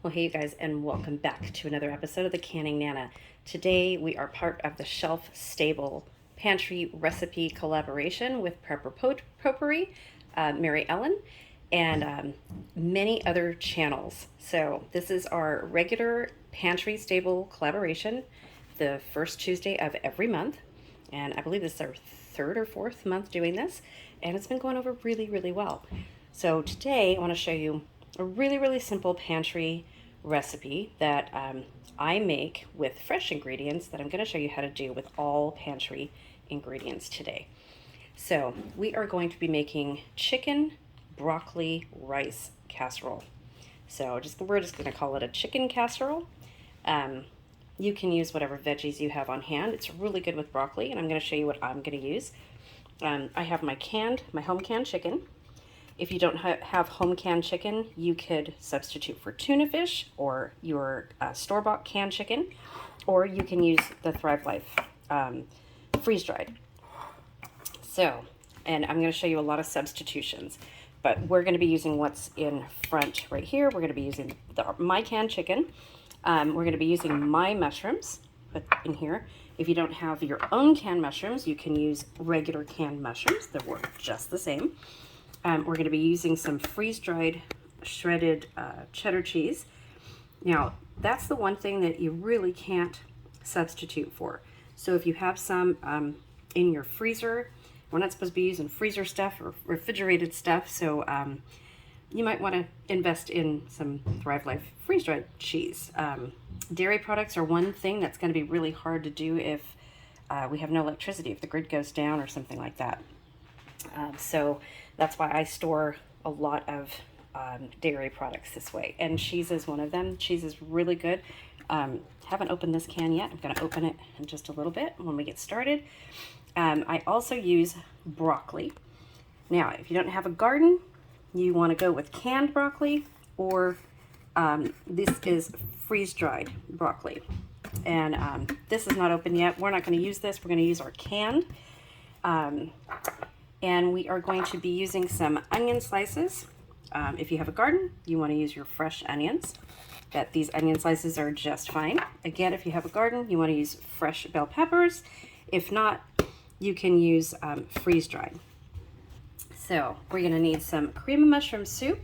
Well, hey you guys, and welcome back to another episode of the Canning Nana. Today we are part of the Shelf Stable Pantry recipe collaboration with Potpourri, Mary Ellen, and many other channels. So this is our regular Pantry Stable collaboration, the first Tuesday of every month, and I believe this is our third or fourth month doing this, and it's been going over really, really well. So today I want to show you a really simple pantry recipe that I make with fresh ingredients that I'm going to show you how to do with all pantry ingredients today. So we are going to be making chicken broccoli rice casserole. So we're just going to call it a chicken casserole. You can use whatever veggies you have on hand. It's really good with broccoli, and I'm going to show you what I'm going to use. I have my home canned chicken. If you don't have home canned chicken, you could substitute for tuna fish or your store-bought canned chicken, or you can use the Thrive Life freeze-dried. So, and I'm going to show you a lot of substitutions, but we're going to be using what's in front right here. We're going to be using my canned chicken. We're going to be using my mushrooms in here. If you don't have your own canned mushrooms, you can use regular canned mushrooms. They work just the same. We're going to be using some freeze-dried shredded cheddar cheese. Now, that's the one thing that you really can't substitute for. So if you have some in your freezer, we're not supposed to be using freezer stuff or refrigerated stuff, so you might want to invest in some Thrive Life freeze-dried cheese. Dairy products are one thing that's going to be really hard to do if we have no electricity, if the grid goes down or something like that. So that's why I store a lot of dairy products this way. And cheese is one of them. Cheese is really good. Haven't opened this can yet. I'm going to open it in just a little bit when we get started. I also use broccoli. Now, if you don't have a garden, you want to go with canned broccoli, or this is freeze-dried broccoli. And this is not open yet. We're not going to use this. We're going to use our canned. And we are going to be using some onion slices. If you have a garden, you want to use your fresh onions. But these onion slices are just fine. Again, if you have a garden, you want to use fresh bell peppers. If not, you can use freeze-dried. So we're going to need some cream of mushroom soup.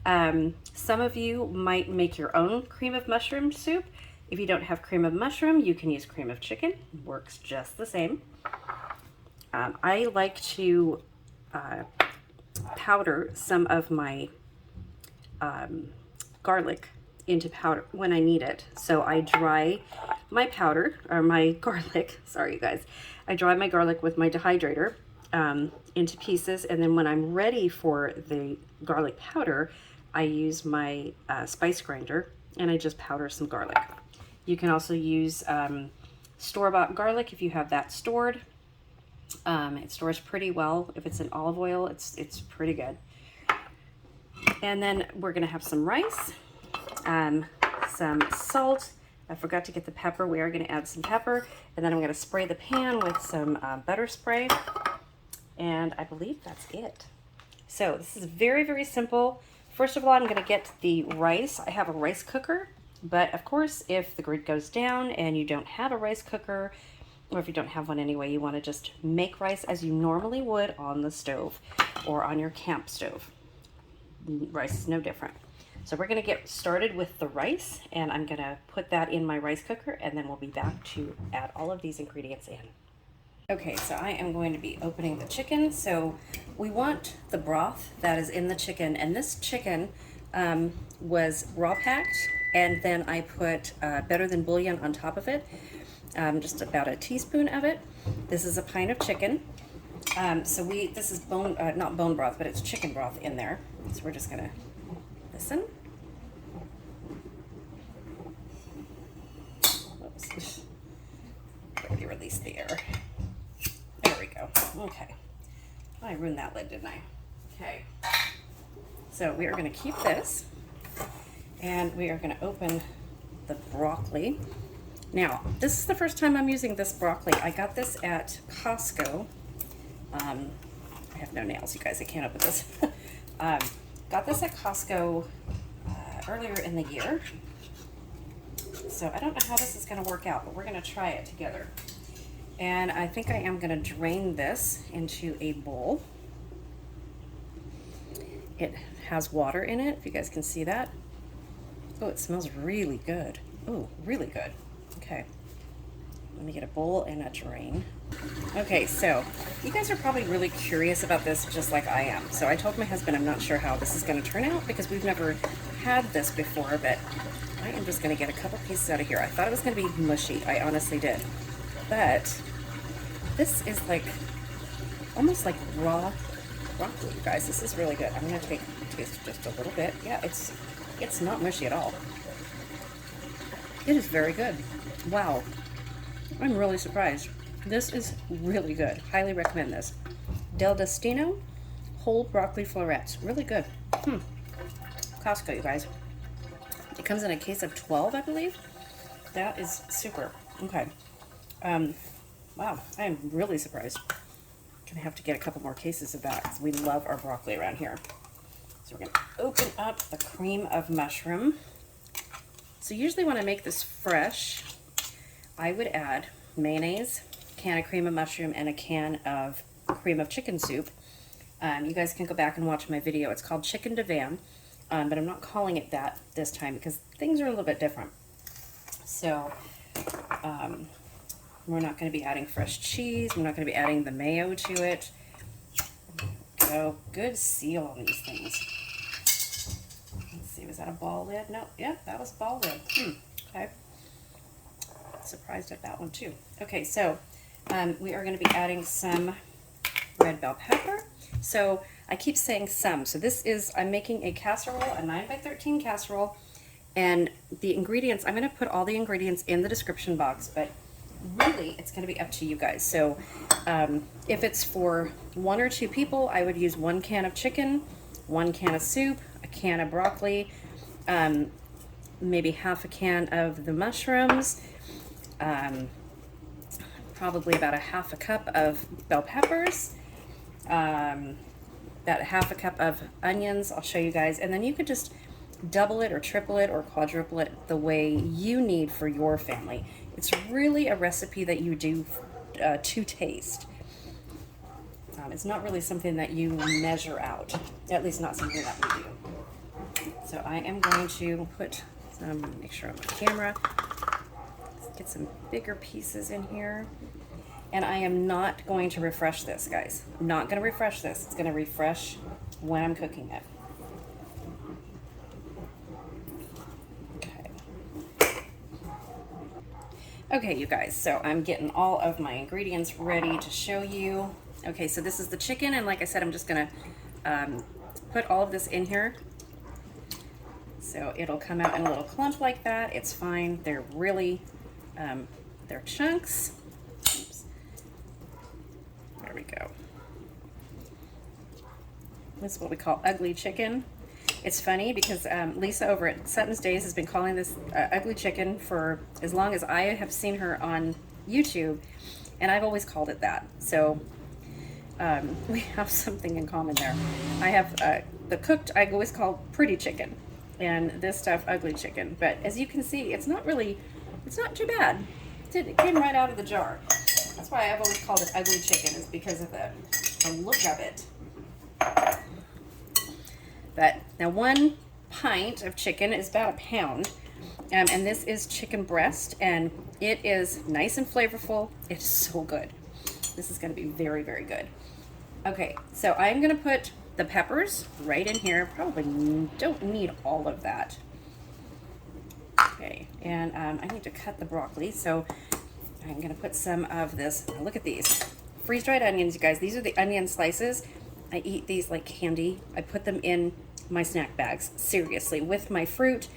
Some of you might make your own cream of mushroom soup. If you don't have cream of mushroom, you can use cream of chicken. It works just the same. I like to powder some of my garlic into powder when I need it. So I dry my powder, or my garlic, sorry you guys. I dry my garlic with my dehydrator into pieces, and then when I'm ready for the garlic powder, I use my spice grinder and I just powder some garlic. You can also use store-bought garlic if you have that stored. It stores pretty well. If it's in olive oil, it's pretty good. And then we're going to have some rice, some salt. I forgot to get the pepper. We are going to add some pepper. And then I'm going to spray the pan with some butter spray. And I believe that's it. So this is very simple. First of all, I'm going to get the rice. I have a rice cooker. But of course, if the grid goes down and you don't have a rice cooker, or if you don't have one anyway, you want to just make rice as you normally would on the stove or on your camp stove. Rice is no different. So we're going to get started with the rice, and I'm going to put that in my rice cooker, and then we'll be back to add all of these ingredients in. Okay, so I am going to be opening the chicken. So we want the broth that is in the chicken, and this chicken was raw packed, and then I put Better Than Bouillon on top of it. Just about a teaspoon of it. This is a pint of chicken. This is not bone broth, but it's chicken broth in there. So we're just gonna listen. Oops. Already released the air. There we go. Okay. I ruined that lid, didn't I? Okay. So we are gonna keep this, and we are gonna open the broccoli. Now, this is the first time I'm using this broccoli. I got this at Costco. I have no nails, you guys. I can't open this. Got this at Costco earlier in the year. So I don't know how this is going to work out, but we're going to try it together. And I think I am going to drain this into a bowl. It has water in it, if you guys can see that. Oh, it smells really good. Oh, really good. Okay. Let me get a bowl and a drain. Okay, so you guys are probably really curious about this just like I am. So I told my husband I'm not sure how this is going to turn out because we've never had this before, but I am just going to get a couple pieces out of here. I thought it was going to be mushy. I honestly did. But this is like almost like raw broccoli, you guys. This is really good. I'm going to taste just a little bit. Yeah, it's not mushy at all. It is very good. Wow. I'm really surprised. This is really good. Highly recommend this. Del Destino whole broccoli florets. Really good. Costco, you guys. It comes in a case of 12, I believe. That is super. Okay. Wow. I am really surprised. Gonna have to get a couple more cases of that because we love our broccoli around here. So we're gonna open up the cream of mushroom. So usually when I make this fresh, I would add mayonnaise, a can of cream of mushroom, and a can of cream of chicken soup. You guys can go back and watch my video. It's called Chicken Divan, but I'm not calling it that this time because things are a little bit different. So we're not going to be adding fresh cheese. We're not going to be adding the mayo to it. So good seal on these things. Let's see, was that a ball lid? No, yeah, that was a ball lid. Okay. Surprised at that one too. Okay, so we are going to be adding some red bell pepper. So I keep saying some. So this is, I'm making a casserole, a 9x13 casserole, and the ingredients, I'm going to put all the ingredients in the description box, but really it's going to be up to you guys. So if it's for 1 or 2 people, I would use 1 can of chicken, 1 can of soup, a can of broccoli, maybe half a can of the mushrooms, probably about a half a cup of bell peppers, about half a cup of onions. I'll show you guys, and then you could just double it or triple it or quadruple it the way you need for your family. It's really a recipe that you do to taste. It's not really something that you measure out, at least not something that we do. So I am going to put some, make sure I'm on camera, get some bigger pieces in here. And I am not going to refresh this, guys. I'm not going to refresh this. It's going to refresh when I'm cooking it. Okay, you guys, so I'm getting all of my ingredients ready to show you. Okay, so this is the chicken, and like I said, I'm just gonna put all of this in here. So it'll come out in a little clump like that. It's fine. They're really, they're chunks. Oops. There we go. This is what we call ugly chicken. It's funny because Lisa over at Sutton's Days has been calling this ugly chicken for as long as I have seen her on YouTube, and I've always called it that. So we have something in common there. I have the cooked, I always call pretty chicken, and this stuff ugly chicken. But as you can see, it's not really, it's not too bad. It came right out of the jar. That's why I've always called it ugly chicken, is because of the look of it. But now 1 pint of chicken is about a pound, and this is chicken breast, and it is nice and flavorful. It's so good. This is going to be very, very good. Okay, so I'm going to put the peppers right in here. Probably don't need all of that. Okay, and I need to cut the broccoli, so I'm going to put some of this. Now look at these freeze-dried onions, you guys. These are the onion slices. I eat these like candy. I put them in my snack bags, seriously, with my fruit.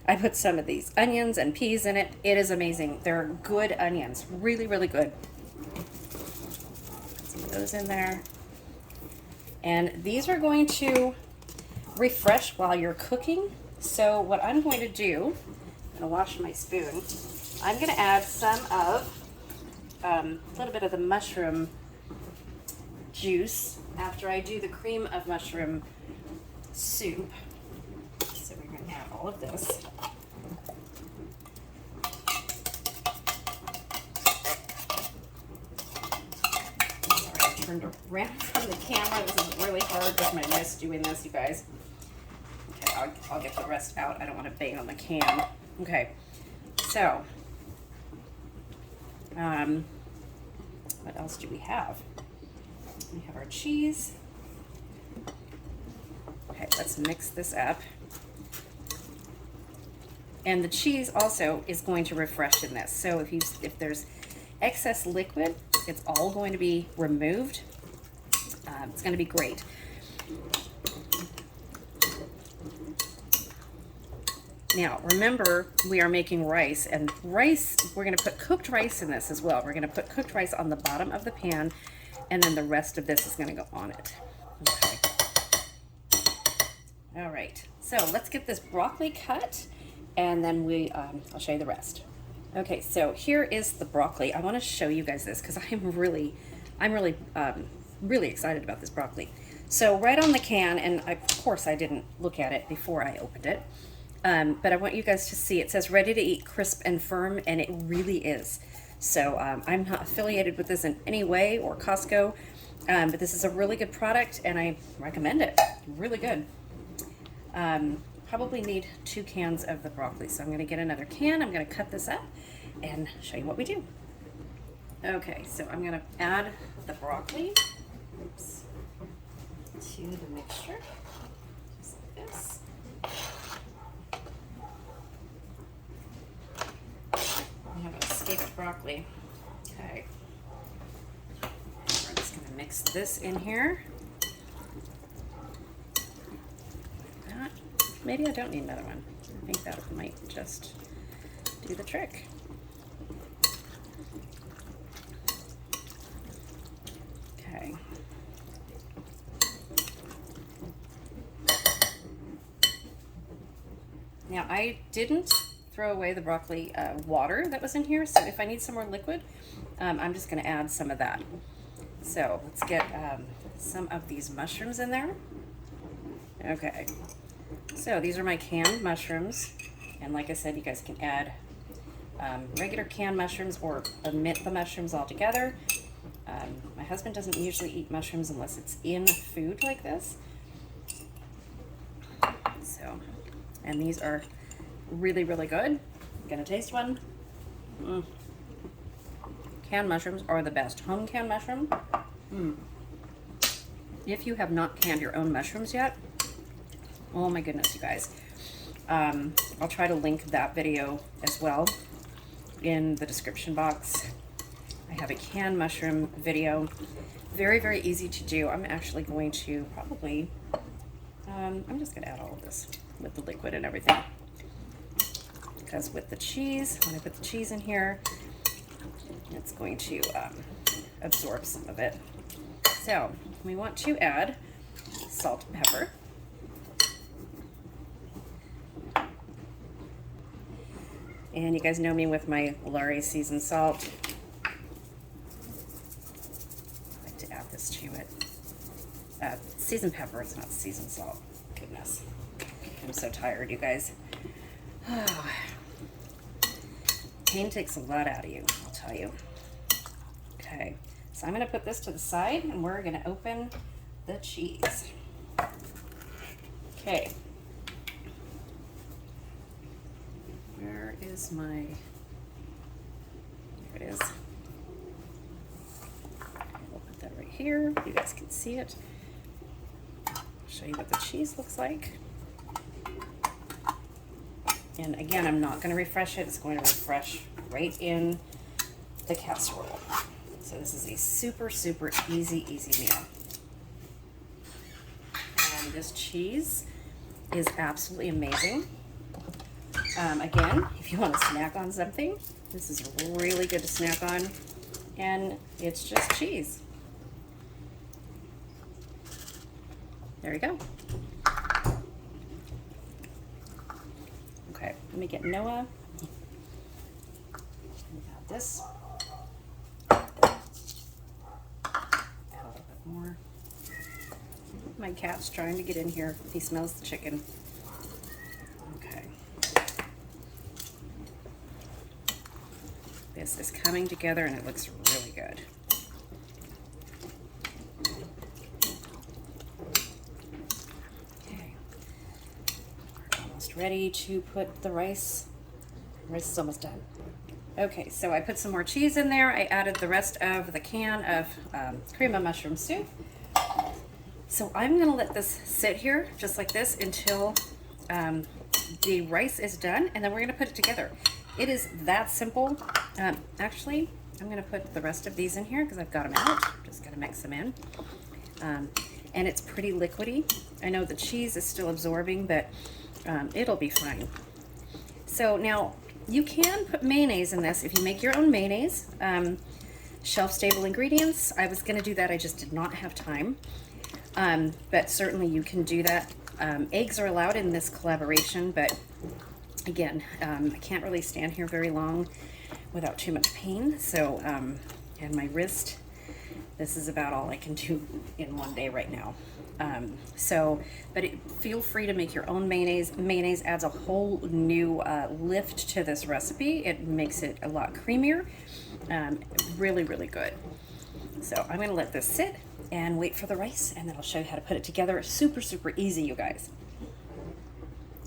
I put some of these onions and peas in it. It is amazing. They're good onions, really, really good. Put some of those in there. And these are going to refresh while you're cooking. So what I'm going to do, I'm going to wash my spoon. I'm going to add some of a little bit of the mushroom juice after I do the cream of mushroom soup. So we're going to add a all of this. Sorry, I turned around from the camera. This is really hard with my wrist doing this, you guys. Okay, I'll get the rest out. I don't want to bang on the can. Okay, so what else do we have? We have our cheese. Okay, let's mix this up. And the cheese also is going to refresh in this. So if there's excess liquid, it's all going to be removed. It's going to be great. Now, remember, we are making rice, and rice, we're going to put cooked rice in this as well. We're going to put cooked rice on the bottom of the pan, and then the rest of this is going to go on it. Okay. All right, so let's get this broccoli cut, and then I'll show you the rest. Okay, so here is the broccoli. I want to show you guys this because I'm really excited about this broccoli. So right on the can, and of course I didn't look at it before I opened it, but I want you guys to see it says ready to eat, crisp and firm, and it really is. So I'm not affiliated with this in any way or Costco, but this is a really good product and I recommend it. Really good. Probably need 2 cans of the broccoli, so I'm going to get another can. I'm going to cut this up and show you what we do. Okay, so I'm going to add the broccoli to the mixture, just like this. We have an escaped broccoli. Okay, we're just going to mix this in here. Maybe I don't need another one. I think that might just do the trick. Okay. Now I didn't throw away the broccoli water that was in here, so if I need some more liquid, I'm just going to add some of that. So let's get some of these mushrooms in there. Okay. So these are my canned mushrooms, and like I said, you guys can add regular canned mushrooms or omit the mushrooms altogether. My husband doesn't usually eat mushrooms unless it's in food like this. So, and these are really, really good. I'm gonna taste one. Canned mushrooms are the best. Home canned mushroom. If you have not canned your own mushrooms yet, oh my goodness, you guys. I'll try to link that video as well in the description box. I have a canned mushroom video. Very, very easy to do. I'm actually going to probably, I'm just going to add all of this with the liquid and everything. Because with the cheese, when I put the cheese in here, it's going to absorb some of it. So we want to add salt and pepper. And you guys know me with my Lari seasoned salt. I like to add this to it. Seasoned pepper, it's not seasoned salt. Goodness. I'm so tired, you guys. Oh. Pain takes a lot out of you, I'll tell you. Okay, so I'm going to put this to the side and we're going to open the cheese. Okay. Where is my, there it is. We'll put that right here. You guys can see it. I'll show you what the cheese looks like. And again, I'm not going to refresh it. It's going to refresh right in the casserole. So this is a super, super easy meal. And this cheese is absolutely amazing. Again, if you want to snack on something, this is really good to snack on. And it's just cheese. There you go. Okay, let me get Noah. Add this. Add a little bit more. My cat's trying to get in here. He smells the chicken. Okay. This is coming together and it looks really good. Okay, we're almost ready to put the rice. Rice is almost done. Okay, so I put some more cheese in there. I added the rest of the can of cream of mushroom soup. So I'm gonna let this sit here just like this until the rice is done, and then we're gonna put it together. It is that simple. Actually, I'm gonna put the rest of these in here because I've got them out. Just gonna mix them in. And it's pretty liquidy. I know the cheese is still absorbing, but it'll be fine. So now you can put mayonnaise in this if you make your own mayonnaise. Shelf-stable ingredients. I was gonna do that, I just did not have time. But certainly you can do that. Eggs are allowed in this collaboration, but again, I can't really stand here very long without too much pain. So, and my wrist, this is about all I can do in one day right now. But feel free to make your own mayonnaise. Mayonnaise adds a whole new lift to this recipe. It makes it a lot creamier. Really, really good. So I'm gonna let this sit and wait for the rice, and then I'll show you how to put it together. Super, super easy, you guys.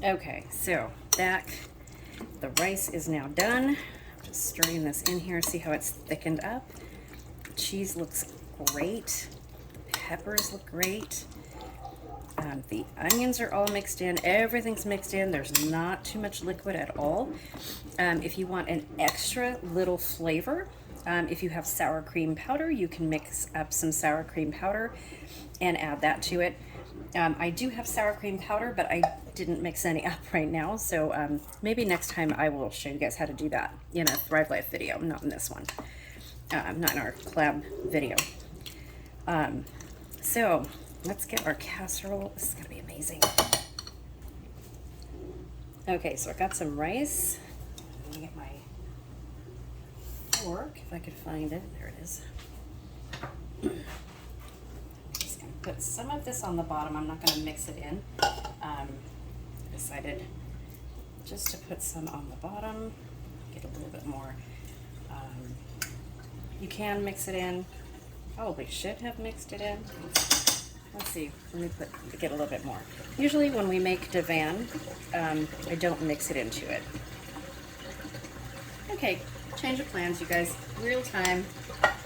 Okay, so the rice is now done. Just stirring this in here, see how it's thickened up. Cheese looks great. Peppers look great. The onions are all mixed in. Everything's mixed in. There's not too much liquid at all. If you want an extra little flavor, if you have sour cream powder, you can mix up some sour cream powder and add that to it. I do have sour cream powder, but I didn't mix any up right now, so maybe next time I will show you guys how to do that in a Thrive Life video, not in this one, not in our collab video. So let's get our casserole. This is gonna be amazing. Okay, so I got some rice. Let me get my fork, if I could find it. There it is. I'm just gonna put some of this on the bottom. I'm not gonna mix it in. I decided just to put some on the bottom, get a little bit more. You can mix it in. Probably should have mixed it in. Let's see, let me get a little bit more. Usually when we make divan, I don't mix it into it. Okay, change of plans, you guys. Real time.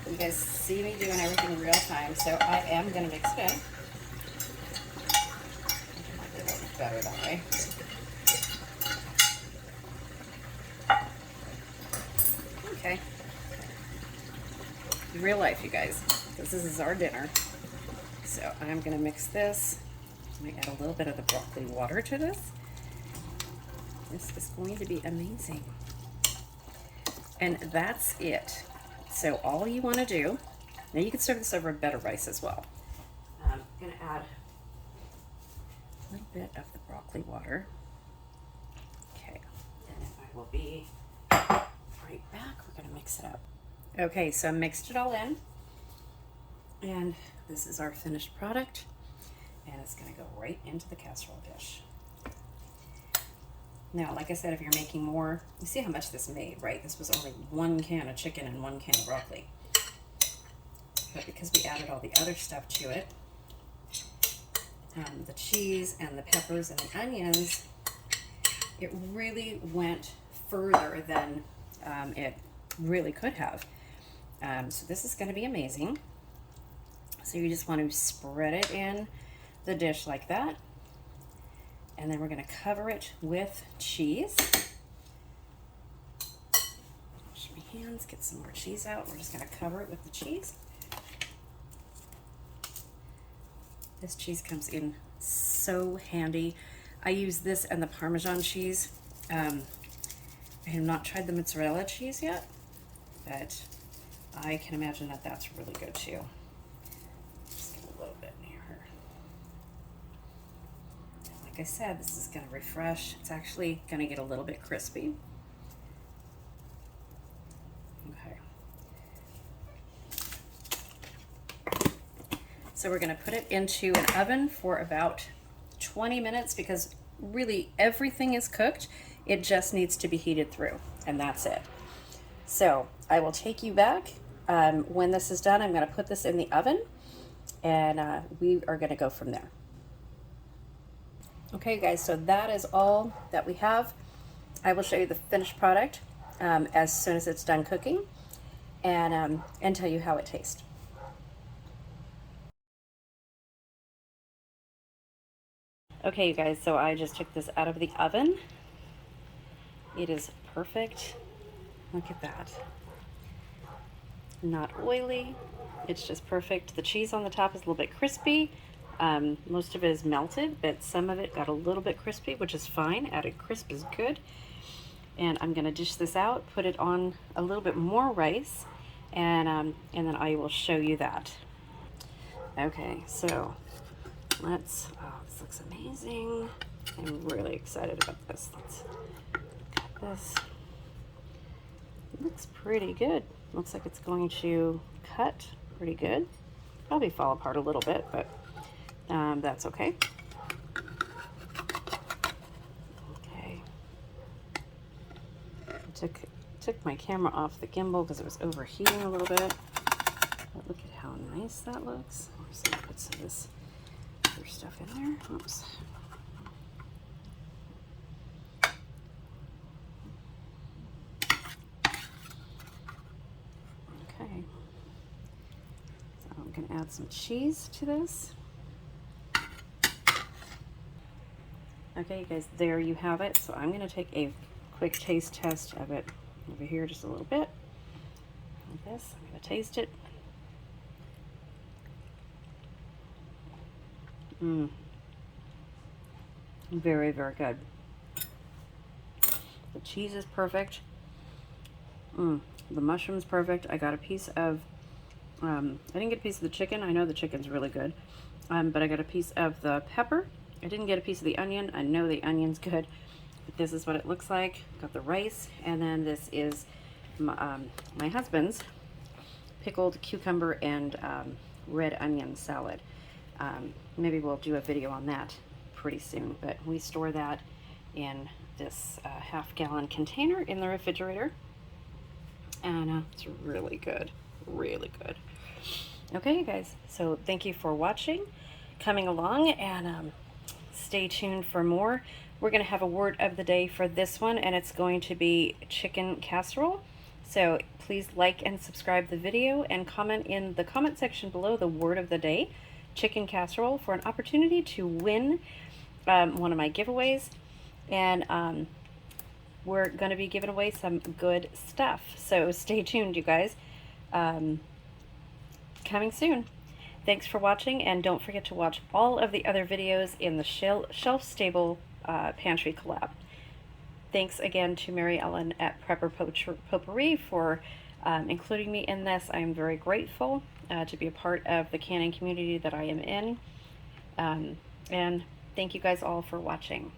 You guys see me doing everything real time, so I am gonna mix it in. It might be a little better that way. Okay. Real life, you guys. This is our dinner. So I'm gonna mix this. I'm gonna add a little bit of the broccoli water to this. This is going to be amazing. And that's it. So all you wanna do, now you can serve this over better rice as well. I'm gonna add a little bit of the broccoli water. Okay, and then I will be right back. We're gonna mix it up. Okay, so I mixed it all in. And this is our finished product, and it's gonna go right into the casserole dish. Now, like I said, if you're making more, you see how much this made, right? This was only 1 can of chicken and 1 can of broccoli. But because we added all the other stuff to it, the cheese and the peppers and the onions, it really went further than it really could have. So this is gonna be amazing. So you just want to spread it in the dish like that. And then we're going to cover it with cheese. Wash my hands, get some more cheese out. We're just going to cover it with the cheese. This cheese comes in so handy. I use this and the Parmesan cheese. I have not tried the mozzarella cheese yet, but I can imagine that that's really good too. Like I said, this is going to refresh. It's actually going to get a little bit crispy. Okay. So we're going to put it into an oven for about 20 minutes because really everything is cooked. It just needs to be heated through, and that's it. So I will take you back. When this is done, I'm going to put this in the oven, and we are going to go from there. Okay, guys, so that is all that we have. I will show you the finished product as soon as it's done cooking, and tell you how it tastes. Okay, you guys, so I just took this out of the oven. It is perfect. Look at that. Not oily. It's just perfect. The cheese on the top is a little bit crispy. Most of it is melted, but some of it got a little bit crispy, which is fine. Added crisp is good. And I'm going to dish this out, put it on a little bit more rice, and then I will show you that. Okay, so let's, oh, this looks amazing. I'm really excited about this. Let's cut this. It looks pretty good. Looks like it's going to cut pretty good. Probably fall apart a little bit, but that's okay. Okay. Took my camera off the gimbal because it was overheating a little bit. But look at how nice that looks. I'm just gonna put some of this other stuff in there. Oops. Okay. So I'm gonna add some cheese to this. Okay, guys, there you have it. So I'm gonna take a quick taste test of it over here just a little bit. Like this, I'm gonna taste it. Very, very good. The cheese is perfect. The mushroom's perfect. I got a piece of, I didn't get a piece of the chicken. I know the chicken's really good. But I got a piece of the pepper. I didn't get a piece of the onion. I know the onion's good. But this is what it looks like. Got the rice, and then this is my husband's pickled cucumber and red onion salad. Maybe we'll do a video on that pretty soon, but we store that in this half-gallon container in the refrigerator, and it's really good, really good. Okay, you guys, so thank you for watching, coming along, and stay tuned for more. We're going to have a word of the day for this one, and it's going to be chicken casserole. So please like and subscribe the video and comment in the comment section below the word of the day, chicken casserole, for an opportunity to win one of my giveaways. And we're going to be giving away some good stuff. So stay tuned, you guys. Coming soon. Thanks for watching, and don't forget to watch all of the other videos in the Shelf Stable Pantry collab. Thanks again to Mary Ellen at Prepper Potpourri for including me in this. I am very grateful to be a part of the canning community that I am in. And thank you guys all for watching.